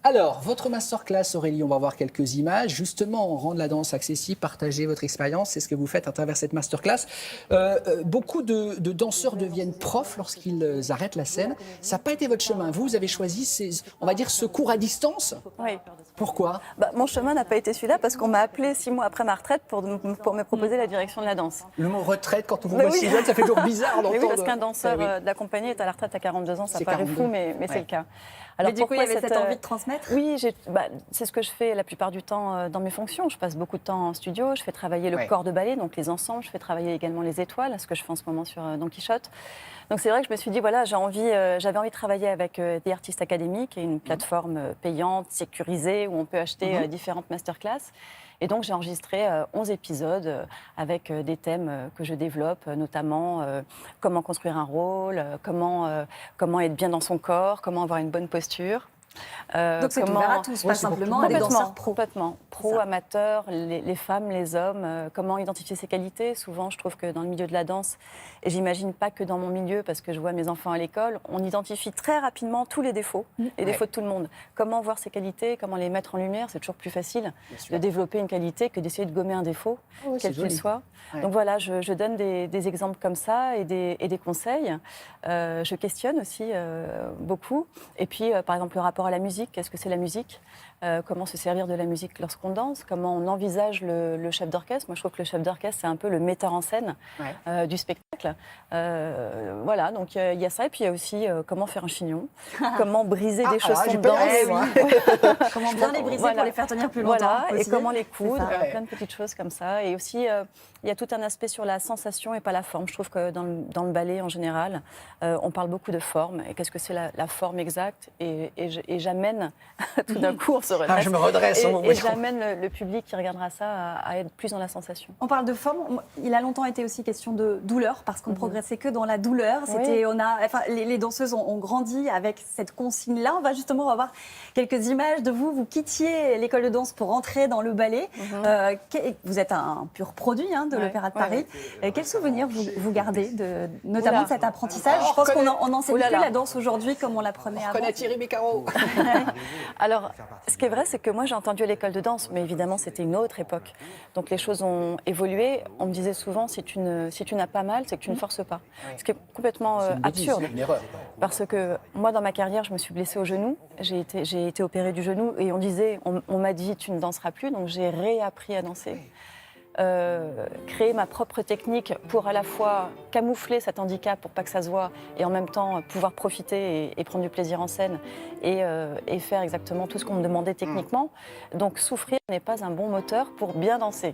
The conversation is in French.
Alors, votre masterclass, Aurélie, on va voir quelques images. Justement, rendre la danse accessible, partager votre expérience, c'est ce que vous faites à travers cette masterclass. Beaucoup de danseurs deviennent profs lorsqu'ils arrêtent la scène. Ça n'a pas été votre chemin. Vous avez choisi, on va dire, ce cours à distance. Oui. Pourquoi? Mon chemin n'a pas été celui-là parce qu'on m'a appelé 6 mois après ma retraite pour me proposer la direction de la danse. Le mot retraite, quand on vous voit si jeune, ça fait toujours bizarre d'entendre. Oui, parce qu'un danseur de la compagnie est à la retraite à 42 ans, ça paraît fou, mais c'est le cas. Alors, mais du coup, il y avait cette envie de transmettre? Oui, c'est ce que je fais la plupart du temps dans mes fonctions. Je passe beaucoup de temps en studio, je fais travailler le corps de ballet, donc les ensembles, je fais travailler également les étoiles, ce que je fais en ce moment sur Don Quichotte. Donc c'est vrai que je me suis dit, voilà, j'avais envie de travailler avec The Artist Academy, qui est une plateforme payante, sécurisée, où on peut acheter différentes masterclass. Et donc j'ai enregistré 11 épisodes avec des thèmes que je développe, notamment comment construire un rôle, comment être bien dans son corps, comment avoir une bonne posture. Donc c'est ouvert à tous, pas simplement à des danseurs pro. Complètement. Pro, amateurs, les femmes, les hommes, comment identifier ses qualités. Souvent, je trouve que dans le milieu de la danse, et j'imagine pas que dans mon milieu, parce que je vois mes enfants à l'école, on identifie très rapidement tous les défauts, les défauts de tout le monde. Comment voir ses qualités, comment les mettre en lumière, c'est toujours plus facile de développer une qualité que d'essayer de gommer un défaut, quel qu'il soit. Donc voilà, je donne des exemples comme ça et des conseils. Je questionne aussi beaucoup. Et puis, par exemple, le rapport à la musique. Qu'est-ce que c'est la musique? Comment se servir de la musique lorsqu'on danse? Comment on envisage le chef d'orchestre? Moi, je trouve que le chef d'orchestre, c'est un peu le metteur en scène du spectacle. Voilà, donc il y a ça. Et puis, il y a aussi comment faire un chignon, comment briser des chaussons de danse. Comment bien les briser pour les faire tenir plus longtemps. Voilà, et comment les coudre, plein de petites choses comme ça. Et aussi, il y a tout un aspect sur la sensation et pas la forme. Je trouve que dans le ballet, en général, on parle beaucoup de forme. Et qu'est-ce que c'est la forme exacte? Et j'amène, tout d'un coup, on se redresse. Je me redresse. Et j'amène le public qui regardera ça à être plus dans la sensation. On parle de forme. Il a longtemps été aussi question de douleur, parce qu'on ne progressait que dans la douleur. Les danseuses ont grandi avec cette consigne-là. On va voir quelques images de vous. Vous quittiez l'école de danse pour entrer dans le ballet. Vous êtes un pur produit de l'Opéra de Paris. Quels souvenirs vous gardez, notamment de cet apprentissage? Je pense qu'on n'en sait plus la danse aujourd'hui comme on l'apprenait avant. On connaît Thierry Beccaro. Alors, ce qui est vrai, c'est que moi, j'ai entendu à l'école de danse, mais évidemment, c'était une autre époque. Donc, les choses ont évolué. On me disait souvent, si tu n'as pas mal, c'est que tu ne forces pas. Ce qui est complètement absurde. C'est une erreur. Parce que moi, dans ma carrière, je me suis blessée au genou. J'ai été opérée du genou et on m'a dit, tu ne danseras plus. Donc, j'ai réappris à danser. Créer ma propre technique pour à la fois camoufler cet handicap pour pas que ça se voit et en même temps pouvoir profiter et prendre du plaisir en scène et faire exactement tout ce qu'on me demandait techniquement. Donc souffrir n'est pas un bon moteur pour bien danser.